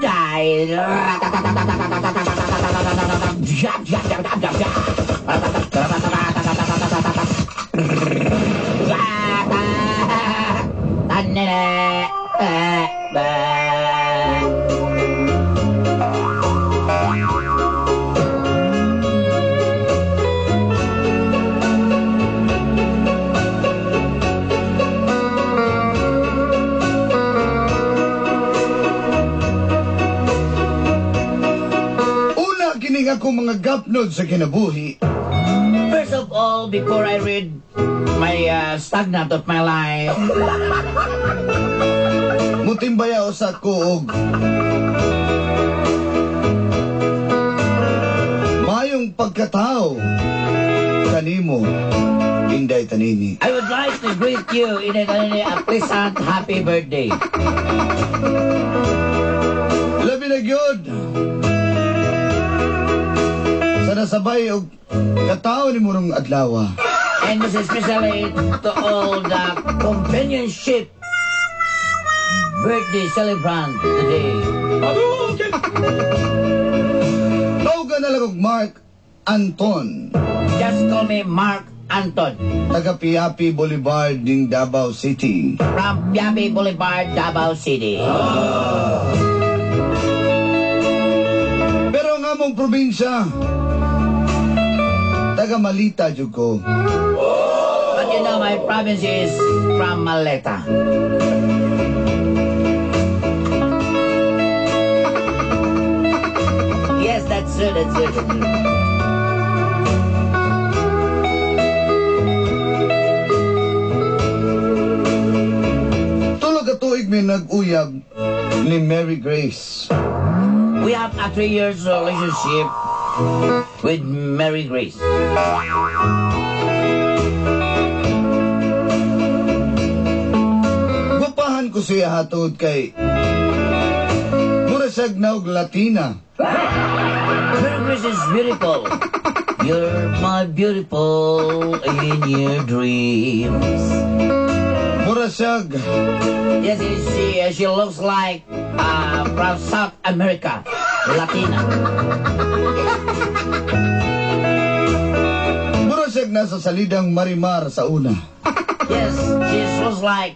die. Ako mga gapnod sa kinabuhi. First of all, before I read my stagnant of my life, Mutimbaya sa kuog. Mayong pagkatao kanimo, Inday Tanini. I would like to greet you in a pleasant happy birthday. Labi na gyud. Sabay og katao ni murong adlaw. And most especially to all the companionship birthday celebrant today. Tawag na lang og Mark Anton. Just call me Mark Anton. Taga Piapi Boulevard ding Davao City. From Piapi Boulevard, Davao City. Pero nga mong probinsya, taga Malita jud ko. But you know, my province is from Maleta. Yes, that's it, that's it. Tulog ka tuig may nag-uyab ni Mary Grace. We have a 3 years relationship with Mary Grace. Gupahan ko siya hatod kay murasag na og Latina. Mary Grace is beautiful. You're my beautiful in your dreams. Murasag. Yes, she looks like from South America, Latina. Murasag nasa salidang Marimar sa una. Yes, she looks like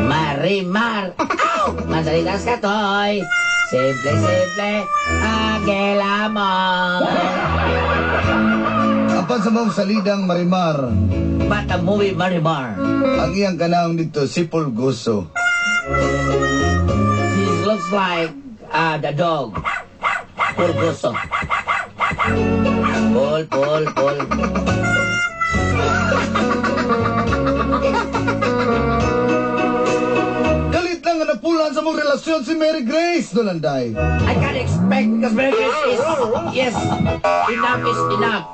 Marimar. Ow! Masalitas ka, Toy. Simple, simple, Angela mo. Apan sa mga salidang Marimar, But the movie Marimar, ang iyang kanang dito si Pulgoso. she looks like the dog, Pulgoso. Pul. Galit lang nga napulan sa mong relasyon si Mary Grace, Dolanday. I can't expect because Mary Grace is, yes, enough is enough.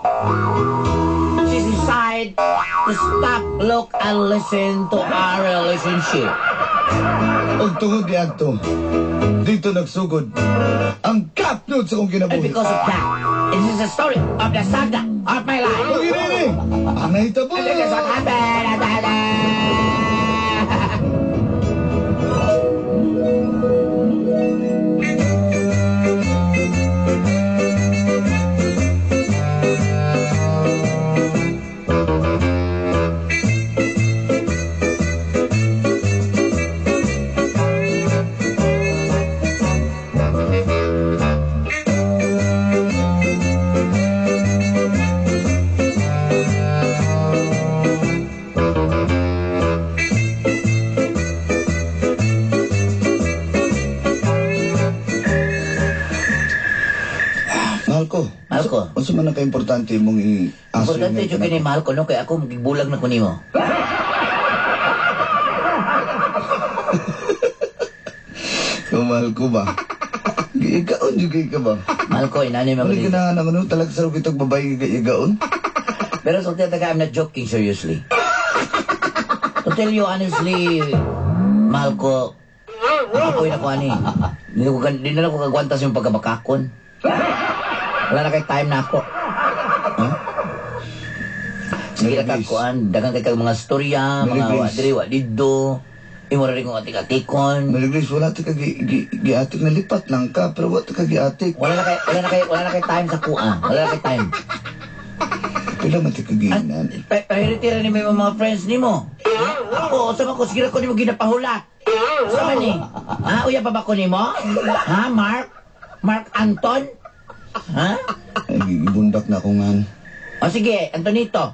She's decided to stop, look, and listen to our relationship. Og tungod di adto, dito nagsugod ang kapnod sa kong And kinabuhi. because of that, it is the story of the saga of my life. Huwag ini, ang nahitabo. And this is what happened. Malko. Ano man ang ka-importante mong i-aso Importante yung kini Malko, no? Kaya ako magbulag na kunin mo. Mahal ko ba? Gigaon juga ka ba? Malko, inanay mo Ano dito. ginahan ang ano? Talaga sarap itong babae gigaon? Pero so I'm not joking seriously. To tell you honestly, Malko, apoy na ko ani. Di na ako kagwantas yung pagkabakakon. Wala na kay time na ako. Huh? Sige na kakuan, dagang kay kag mga storya, mga Mary Grace. wadiri, wadido. imo rin kong atik-atikon. Mary Grace, wala ti ka giatik na lipat lang ka, pero wala ti ka giatik. Wala na kay time sa kuha. Wala na kay time. Pila man ti ka giinan. Priority rin mo yung mga friends ni mo. Ako, sama ko, sige ko ni mo ginapahula. Sama ni. Ha, uya pa ba ko ni mo? Ha, Mark? Mark Anton? Ha? Ay, gibundak na ako nga. O sige, Antonito.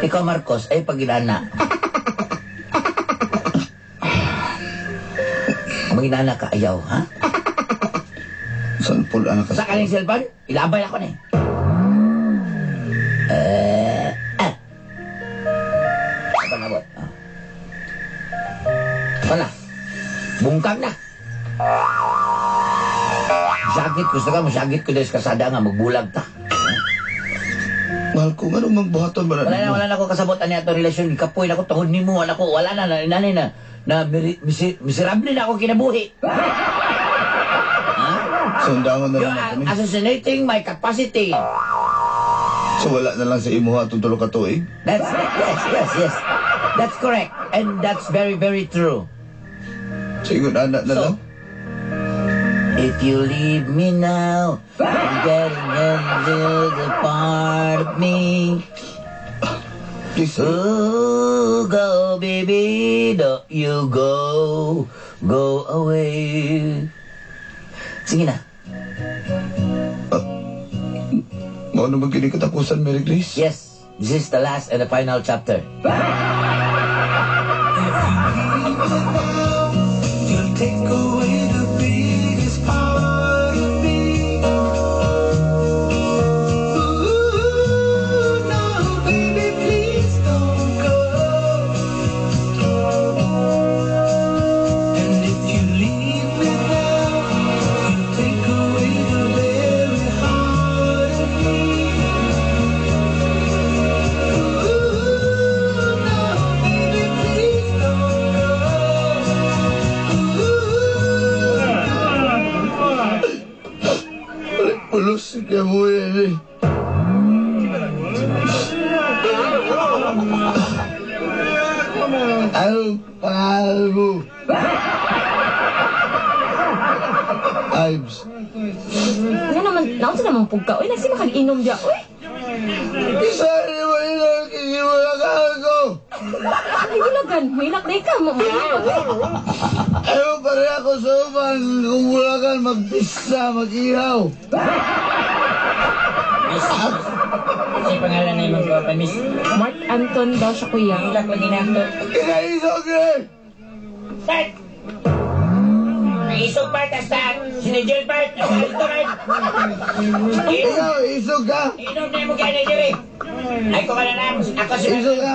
Ikaw, Marcos, ay pag-inana. Mag-inana ka, ayaw, ha? Saan po anak ka? Sa kaling cellphone, ilabay ako ni. Apa na, bot? Wala. Bungkag na. Sakit, gusto ka mo, sakit ko dahil kasada nga, magbulag ta. Mahal ko, nga nung magbuhaton ba na? Wala na ako kasabotan niya itong relasyon. Kapoy na ko, tungod ni mo, anak ko, wala na, miserable na ako kinabuhi. Ha? Sundangon na You're lang kami. assassinating my capacity. So wala na lang sa imo atong tulo ka tuig? Yes. That's correct. And that's very, very true. Sigod anak na lang. If you leave me now, I'm getting into the part of me. Please. Ooh, go, baby, don't you go away. Sige na. Mao na magiging katapusan, Mary Grace? Yes, this is the last and the final chapter. You'll take away the biggest part of me. Ooh, no, baby, please don't go. And if you leave me now, you'll take away the very heart of me. Ooh, no, baby, please don't go. Pulos ka mo yan eh. Anong pangalan mo? Ives. Nga naman, naon sa naman pugka. Uy, nagsi makag-inom diya. Uy, Isa rin mo yun, kikimulagaan ko. ay gulagan. Hilak na ikaw. Ayaw pa rin ako sa uman. Kung bulagan, magpisa, mag-ihaw. Kasi pangalan na yung mga miss. Mark Anton daw siya, kuya. Ilang pag ginagawa. Kinaisog eh! Start! Isog part, hasta sinigil part, hasta ito part. Ikaw, isog ka? Inom na mo kaya Jerry. Ay ko ka na lang, ako si Isog ka?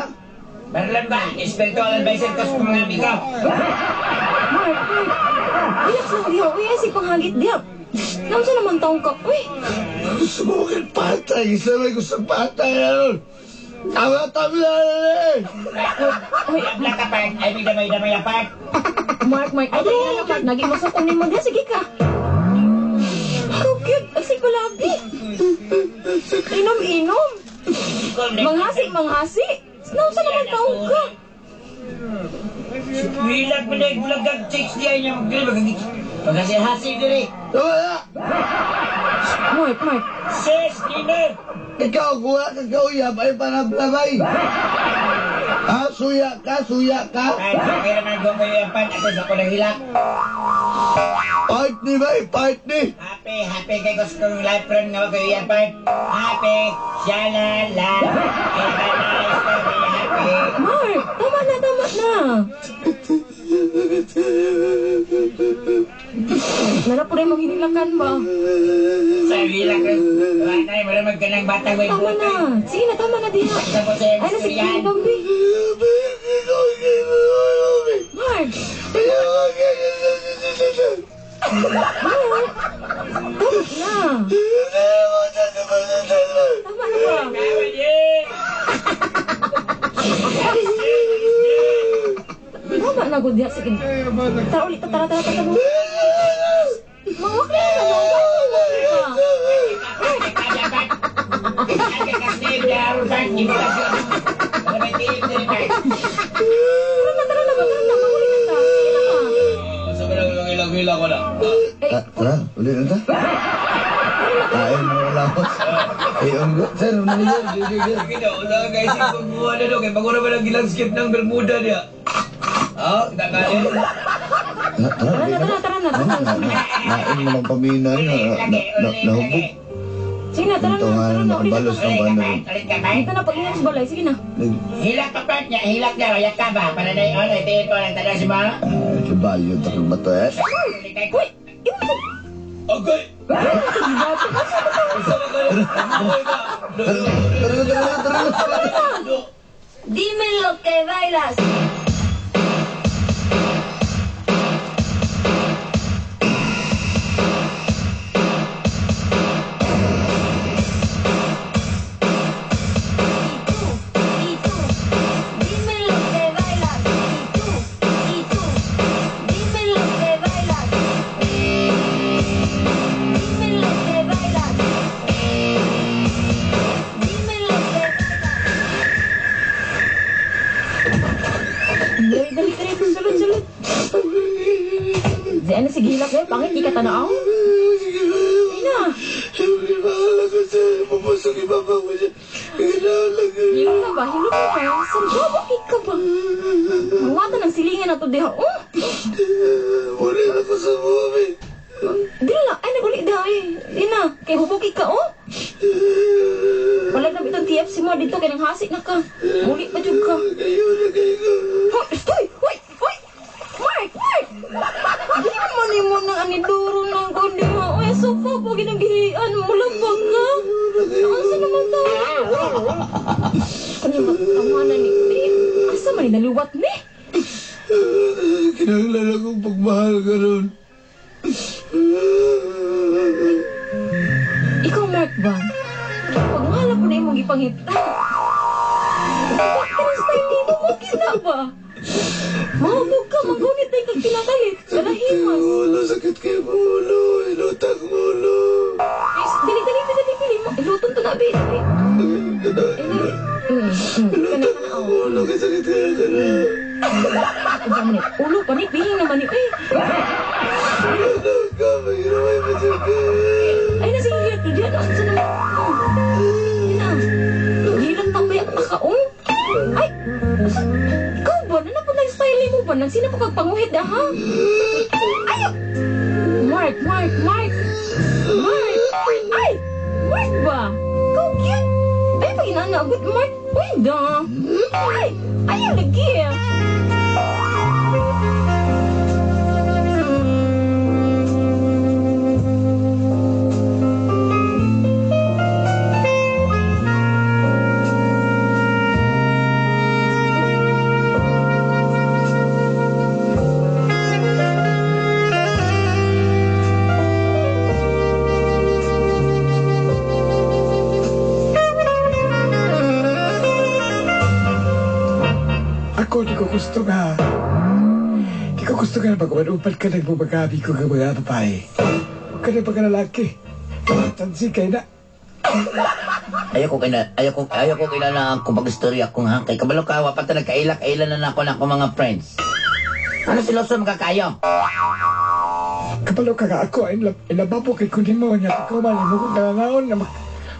Marlon ba? Spiritual advisor ko sa mga amigo. Mark, relax lang diya. Uy, ay si panghagit diya. Naon sa naman taong ka. Uy, Gusto mo kong patay. Isa may gusto patay na nun. Tama-tama na eh! uy, Black ka part, ay may damay-damay ang part. Mark. Ay, di na Mark. Naging masukong ni mo diya. Sige ka. How cute. Ay, si Kulabi. Inom. Manghasi. Naon sa naman taong ka. Wilag mo na yung bulagag chicks niya niya magdili. Pagkasi-hasi diri. Wala! Mark. Sis, Nino! Ikaw, kuha ka kauyab ay panablabay. Ha? Suya ka? Kahit okay naman ko kayo yung pan, atas ako naghilak. Part ni ba? Part ni? Happy kay gusto kong life friend nga kayo yung pan. Happy, shalala. It's a nice to be happy. Mark, tama na. Nara po rin maghinilakan ba? Sabi lang ko, wanay, maramag ka ng batang may Tama na. Sige na, tama na diha. Sa po sa Ay, nasip ko ni Dombi. Mark! Mark! Tama na ba? Tama na gud diha. Sige. Tara ulit. Tara. Mawak na ka. Tara na, magulit na ta. Sige na ka. Sabi lang yung ilang-ilang ko na. Tara, ulit na ta. Kain mo na lang. Eh, unggo. Sir, ano niya? Sige na, wala ka guys, kung buwan na doon, kaya pag naman ang gilang skip ng Bermuda niya. Ah, kita kain. Tara na. Nain mo ng paminay na nahubog. Sige na, tara Ito nga na. na nakabalos ng banda rin. Dito na pag-ingat sa balay. Sige na. Hilak pa part niya, hilak niya, kayak ka ba? Para na yun, itihin ko ng taga si mga. Kabayo, takang bato eh. Uy! Iwan mo! Okay! Dime lo que bailas. Y tú, dime lo que bailas. Y tú, dime lo que bailas. Dime lo que bailas. Dime lo que bailas. Dali, sulod. Di ano, sige hilap eh. Pangit, di ka tanaw. Di na. Siyempre, bahala ka sa papasok ibaba mo siya. Kailangan ka. Hilap na ba? Saan ba? Bakit ka ba? Mawata ng silingan na to diha. Oh! Muli na ko sa buwi. Di na. Ay, naguli diha eh. Di na. Kay hubukit ka, oh. Walang na itong TFC mo dito. Kaya nang hasik na ka. Muli pa dyan ka. Kayo na kayo. Hoy! Stoy! Hoy! Mark! Di mo ng aniduro ng kundi mo. Uy, sofa po ginagihian mo. Labag ka. Asa naman to? Kanya ba? Tamanan ni Pip. Asa man naliwat ni? Kinanglan akong pagmahal ka ron. Ikaw, Mark ba? Pag mahala po na yung mong ipangita. Pero style dito, bakit na ba? Mahubog ka, magunit na yung kinakalit. Kalahimas. Ulo, sakit kay ulo. Inutak mo ulo. Dili. Ilutong to na, babe. Inutak mo ulo. Kaya sakit kaya ka na. Ulo pa ni, pihing naman ni. Inutak ka. Mahirapay pa siya ka. Ay, nasa hihirat ko dyan. Asa naman? Hihirat na ba yung makaong? Ay, ikaw ba? Ano po na yung style mo ba? Nagsina mo kagpanguhid ha? Ay! Mark! Ay! Mark ba? Ikaw cute! Ay, pag inanagot, Mark! Uy, da! Ay! Ayaw lagi! Ako, di ko gusto nga. Di ko gusto nga pag-upan ka ng bumagabi ko ng mga babae. Huwag ka na pag lalaki. Tansi kayo na. Ayaw ko kina na akong pag-istorya kung ha. Kay kabalo ka, wapat na nagkaila-kaila na ako na akong mga friends. Ano si Lawson magkakayo? Kapalo ka nga ako, inababo kay kunin mo niya. Ikaw mali mo kung kalanaon na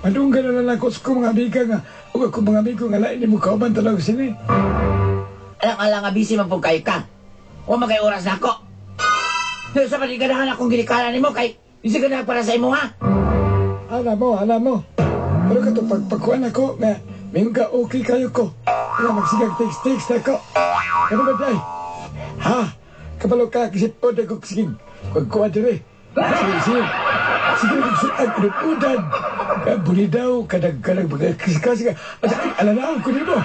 madunggan na lang ako sa kong mga amiga nga. Huwag akong mga amigo nga lain mo kauban talaga sini. Alang nga busy man po kayo ka. Huwag magay oras na ako. Dito sa paligadahan akong ginikanan ni mo kay isi ka na para sa imo ha. Alam mo. Pero ka ito pagpakuan ako nga may ka okay kayo ko. Kaya magsigang text na ko. Ano ba day? Ha? Kapalo ka kisip po na kong siging. Pagkuan dire. Sige. Sige nagsutan ko ng udan. Buli daw kadag mga kasi at alanaan ko mo.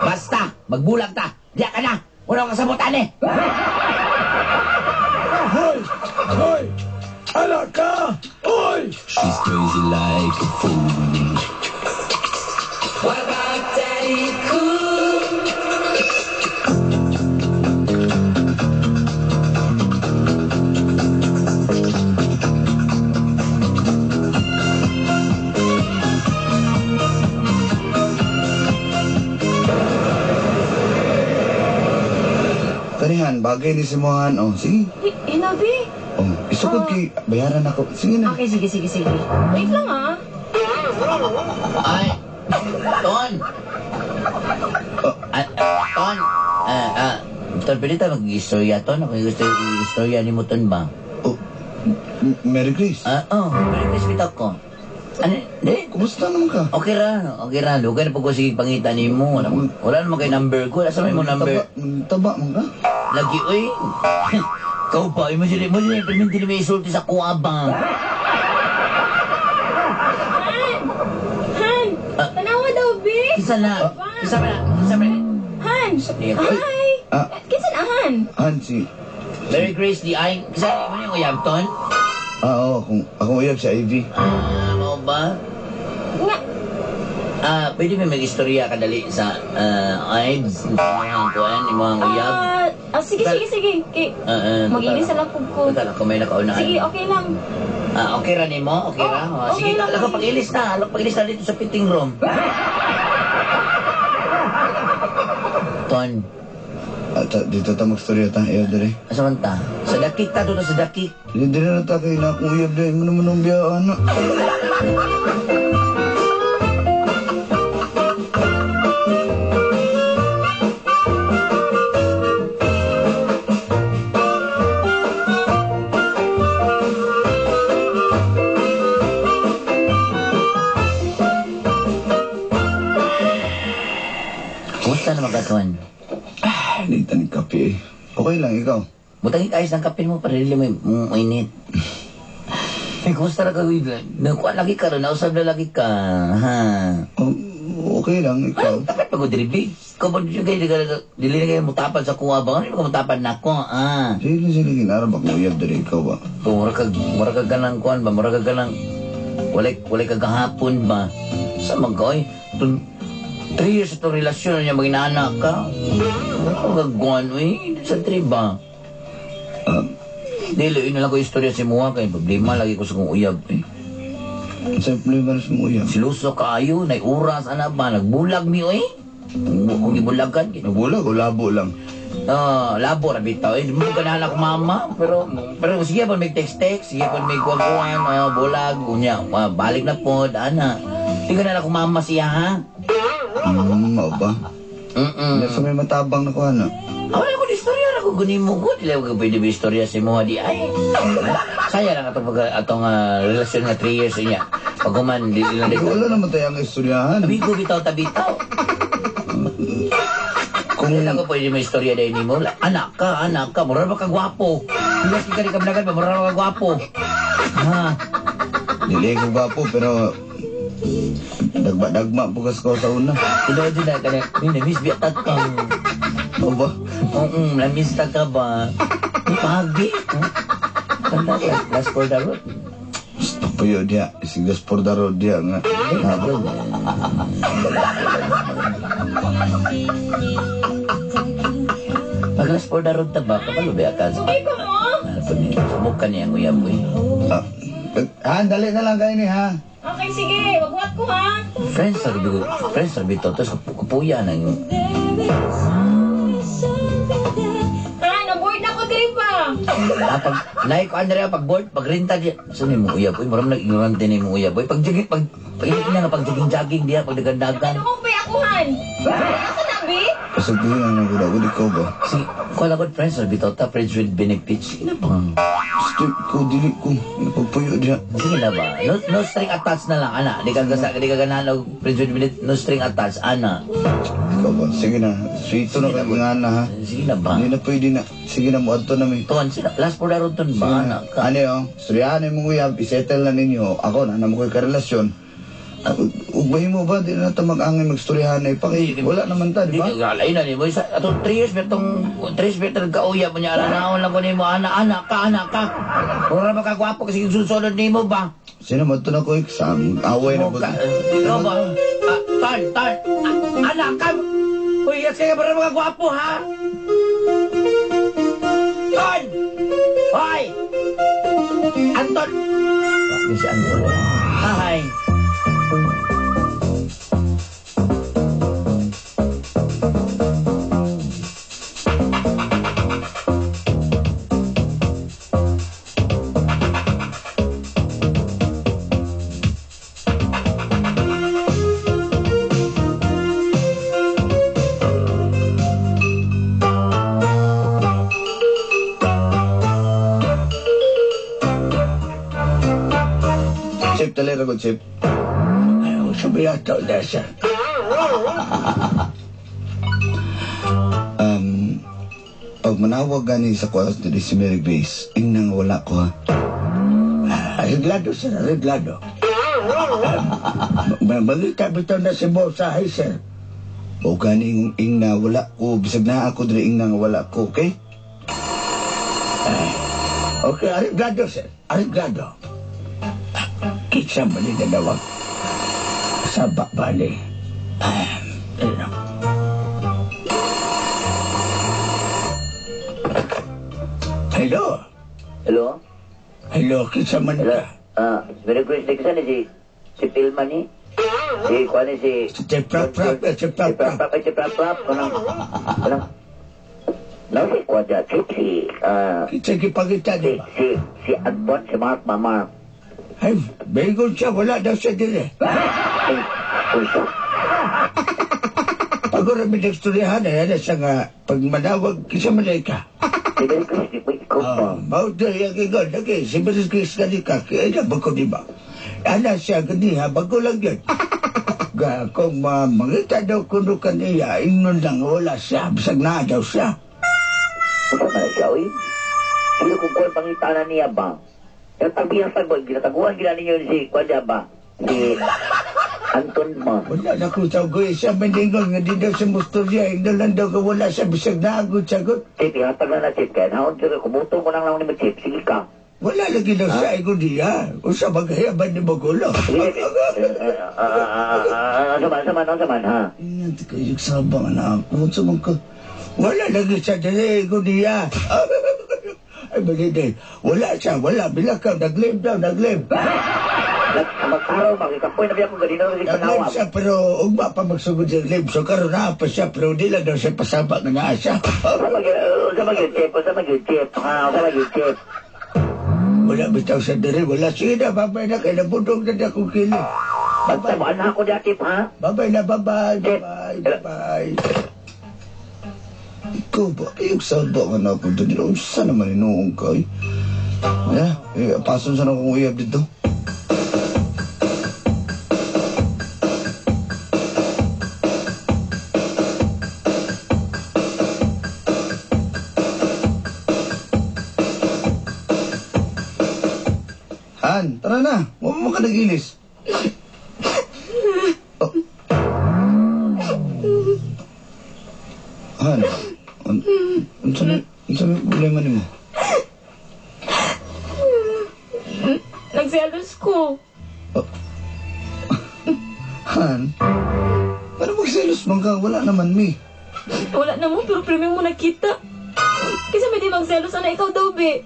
Basta, magbulag ta. Diya ka na. Wala ka sabutan eh. Hoy! Ala ka! Hoy! She's crazy like a fool. What about Daddy Cool? Kanihan, bagay ni Simuhan. Oh, sige. Inabi. Oh, isukod kay bayaran ako. Sige na. Okay, sige. Wait lang ah. Ay, Ton! Ton! Ton, pwede tayo mag-istorya, Ton? Ako gusto yung istorya ni mo, Ton ba? Oh, Mary Grace. Pwede bitak ko. Ano, di? Kumusta naman ka? Okay ra. Lugay na po ko sige pangitan ni mo. Wala naman kay number ko. Asa may mo number? Taba mo ka? Lagi, uy. Kau pa, mo sila perminti ni may isulti sa kuwabang. Han! Tanawa daw, Bi! Kisa na. Han! Sabi ko, Hi! Ah. Kinsa na, Han? Hansi. Mary Grace, di ay. Kisa, mo yung uyab, Ton? Oo, akong uyab si Ivy. Mo ba? Nga, Pwede may mag-istorya ka dali sa IBS, mga kuhan, yung mga uyab. sige. Mag-inis sa lakog ko. Tala ko may nakaunaan. Sige, okay lang. Okay ra ni mo? Okay ra? Oh, Sige, okay lang. alam ko pag-ilis na dito sa fitting room. Ton, Dito ta magstorya ta. Ayaw dali. asa man ta? Sa dakik ta doon sa dakik. Hindi na ta kay na akong uyab dali. Mo naman ang biyaan. Kumusta naman ka, Ton? Nita ng kape eh. Okay lang, ikaw. Butangin ayos ng kapin mo para hindi mo init. Kumusta na ka, Wibla? Nakuha lagi ka rin, nausap na lagi ka. Ha? Oh, okay lang, ikaw. Dapat pag diribi. Ikaw ba dili na kayo mutapan sa kuha ba? Ano yung mutapan na ko? Sige, ginarap akong uyab dali. Ikaw ba? Kung mura ka ganang kuhan ba? Mura ka ganang walay ka gahapon ba? Sa mag-oy? 3 years itong relasyon niya, mag-inaanak ka. Ano ka gagawin, sa 3 ba? Dili, yun na lang ko istorya si Mua kay problema lagi ko sa kong uyab, Simple ba na sa mga uyab? Siluso kaayo, nay oras, ana ba? Nagbulag mi, Kung ibulagan, Nabulag o labo lang? labo ra bitaw. Mo ganahan ako mama, pero sige pa may text, sige pa may kuwan, bulag, unya, balik na pod, ana. Di ganahan ako mama siya, ha? Mao ba? Nasa may matabang na ko, ano? Wala ko di istorya na ko gunin mo ko. Dili ko pwede ba istorya si Moha di ay. Saya lang atong relasyon nga 3 years niya. Pag kuman, di lang Wala naman tayong istoryahan. Tabi ko bitaw. Kung lang ko pwede may istorya dahil ni mo, anak ka, mura ba ka gwapo? Hilas ka rin kablagan ba, mura ba ka gwapo? Ha? Dili ko gwapo, pero... Dagma bukas ko sa una. Tinood na ka na, namiss biya tatang. O ba? Namiss ta ka ba? Di pagi. Tanda ka, last for the road. Puyo dia, isigas por the road dia nga. Nabon. Pag last for the road ta ba, kapalo biya ka. Okay ka mo? Nalapon niya, sumukan niya ang uyaboy. Dali na lang kayo ni ha. Okay, sige. Wagwat ko, ha? Friends, sabi to, tapos kapuya na yung... Naboard na ko din pa. Pag naik ko Andrea pag board pag renta dia so ni mo uyab boy maram nag ignorante ni mo uyab boy pag jogging pag ina nga pag jogging dia pag dagandagan Ano kong payakuhan? Asa na, Bi? Pasabihin ang nagulagod ikaw ba? si ko lagod friends sabi to ta friends with benefits ina ba Step ko, dili ko. Napagpuyo dia. sige na ba no string attached na lang ana di ka ganahan og friends with benefits no string attached ana Ikaw ba? Sige na. Sweeto na kayo nga na ha. sige na ba Hindi na pwede na. Sige na mo adto na mi. tuan sila last for daron ton ba ana ka Ano yun? Storyahan mo uyab, isettle na ninyo. Ako na mo ko'y karelasyon. Ugbahin mo ba? Di na ito mag-angay magstoryahan na ipaki. Wala naman ta, di ba? Galay na ni mo sa atong 3 years betong 3 years betong kauya mo niya naon lang ko nimo anak ka ora ba ka gwapo kasi susunod nimo ba Sino mo ito na ko exam? Away na ba? ikaw ba tan anak ka uy yes kaya para mga gwapo ha Ton hoy Anton bakit si Anton hi Chip, talera ko, Chip. Ayaw, sabiyato na siya. Pag manawag gani sa kwartas dito si Mary Grace, ing nang wala ko ha. Arreglado, sir, arreglado. Magita bitaw na si Bosahay, sir. O gani ing na wala ko, bisag na ako dito ing nang wala ko, okay? Okay, arreglado, sir. Arreglado. Kitsa mo ni dalawang sabak bali. Ano? Hello? Hello? Hello, kitsa man ka? Very good. Kasi si Pilman ni. Si kuan ni si... Si Prap-Prap. Si Prap-Prap. Kanang... No, si kuan dyan. Kitsa kipagita, di ba? Si Anton, si Mark. Ay, very good siya. Wala daw siya din eh. Pag kami nagstoryahan, ano siya nga, pag manawag, kisa malay ka. Si Very Chris, Mauto yung kigon. Okay, si Mrs. Chris kanika. Kaya na ba ko di ba? Ana siya ganiha, bago lang yun. Kung mangita daw kuno kaniya, inon lang wala siya. Bisag na daw siya. Ano na siya, uy? Sino kung kuan pangitanan niya ba? Yung tagbiyang sagot, ginataguan gina ninyo si kuan niya ba? Si Anton mo. Wala na kung sagoy siya. Mandingon nga di daw siya mustorya. Inon lang daw ka wala siya. Bisag na agad sagot. Chip, ihatag na Chip. Kaya naon siya, kumutong ko lang lang ni Chip. Sige ka. Wala lagi daw siya. Ikaw diya. Usa maghayaban ni Magulo. Saman, ha? Ingat kayo sabang anak. Huwag sa mga Wala lagi siya dali. Ikaw diya. Ay, balide. Wala siya. Wala. Bilakaw. Nag-live daw. Nag-live. Magkaraw, makikapoy na biya kung ganito na si Nag-live Panawag. siya pero ugma pa magsugod sa live. So karoon na pa siya pero di lang daw siya pasaba nga naa siya. Sa mag-Chip. Wala bitaw sa diri. Wala. Sige na. Babay na. Kaya nabudog na akong kilig. Magtabuan na ako niya, Chip, ha? Babay na. Babay. Babay. Babay. Ikaw ba? Yung sabang anak ko dito. Saan naman inuong ka eh? Pason sana akong uyab dito. Han, tara na. Huwag mo ka nag-ilis. Oh. Han, ano sa problema ni mo? Nagselos ko. Han, paano magselos man ka? Wala naman, mi. Wala na mo, pero premium mo nakita. Kasi may di magselos, ana ikaw daw, be.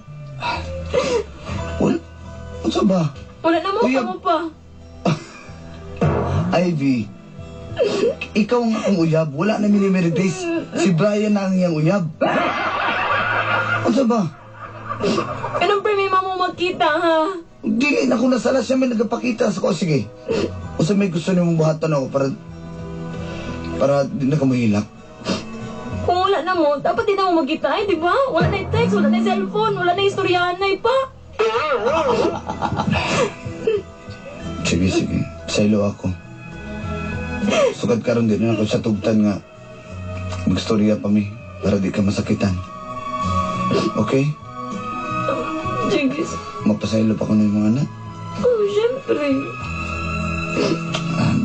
Wala. Ano sa ba? Wala na mo, Kuya- kamo pa. Ivy, ikaw ang akong uyab. Wala na ni Mary Grace. Si Brian na ang iyang uyab. Ano sa ba? Anong premium mo magkita, ha? Dili na ako nasala siya may nagpakita sa ko. Sige. O sa may gusto niyo mong buhatan ako para di na ka mahilak. Kung wala na mo, dapat din na mo magkita, di ba? Wala na yung text, wala na yung cellphone, wala na yung istoryahan na pa. Sige. Saylo ako. Sugad karon din ako sa tugtan nga. Magstorya pa mi para di ka masakitan. Okay? Sige. Mapasaylo pa ko ng mga anak. Oh, syempre.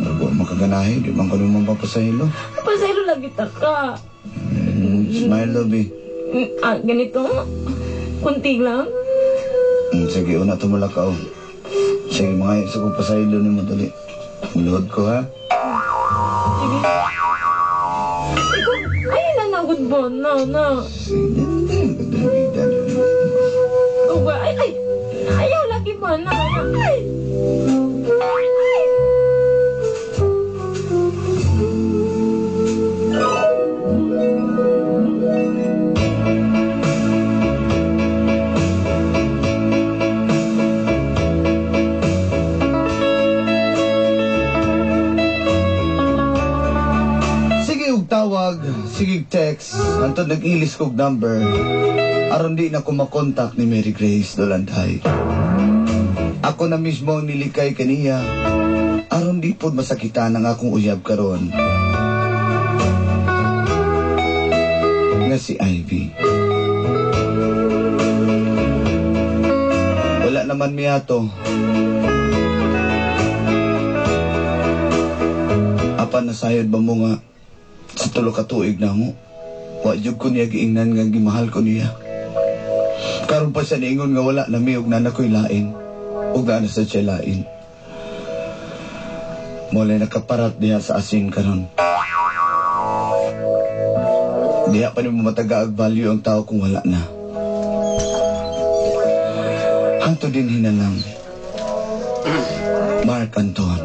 Marabo makaganahe. Di man ko naman mapasaylo. Pasaylo lagi ta ka. Smile, lobby. Ganito? Kunti lang? Sige, una tumula ka, oh. Sige, mga isa ko pasaylo ni mo dali. Mulod ko, ha? Sige. Ikaw, ay, nanagod ba? Na. O ba? Ay, ayaw lagi ba? Na. Ay. Tawag, sige text, antod nag-ilis kog number, aron di na ko makontak ni Mary Grace Dolanday. Ako na mismo ang nilikay kaniya. Aron di pod masakitan ang akong uyab karon. Nga si Ivy. Wala naman miyato. Apan nasayod ba mo nga sa tulo ka tuig na mo? Wa jud ko niya giingnan nga gimahal ko niya. Karon pa siya niingon nga wala na miyog na nakoy lain. Ug na sa siya lain. Mula nakaparat diha sa asin karon. Diha pa ni mo matagaag value ang tao kung wala na. Hanto din hinalang. Mark Anton.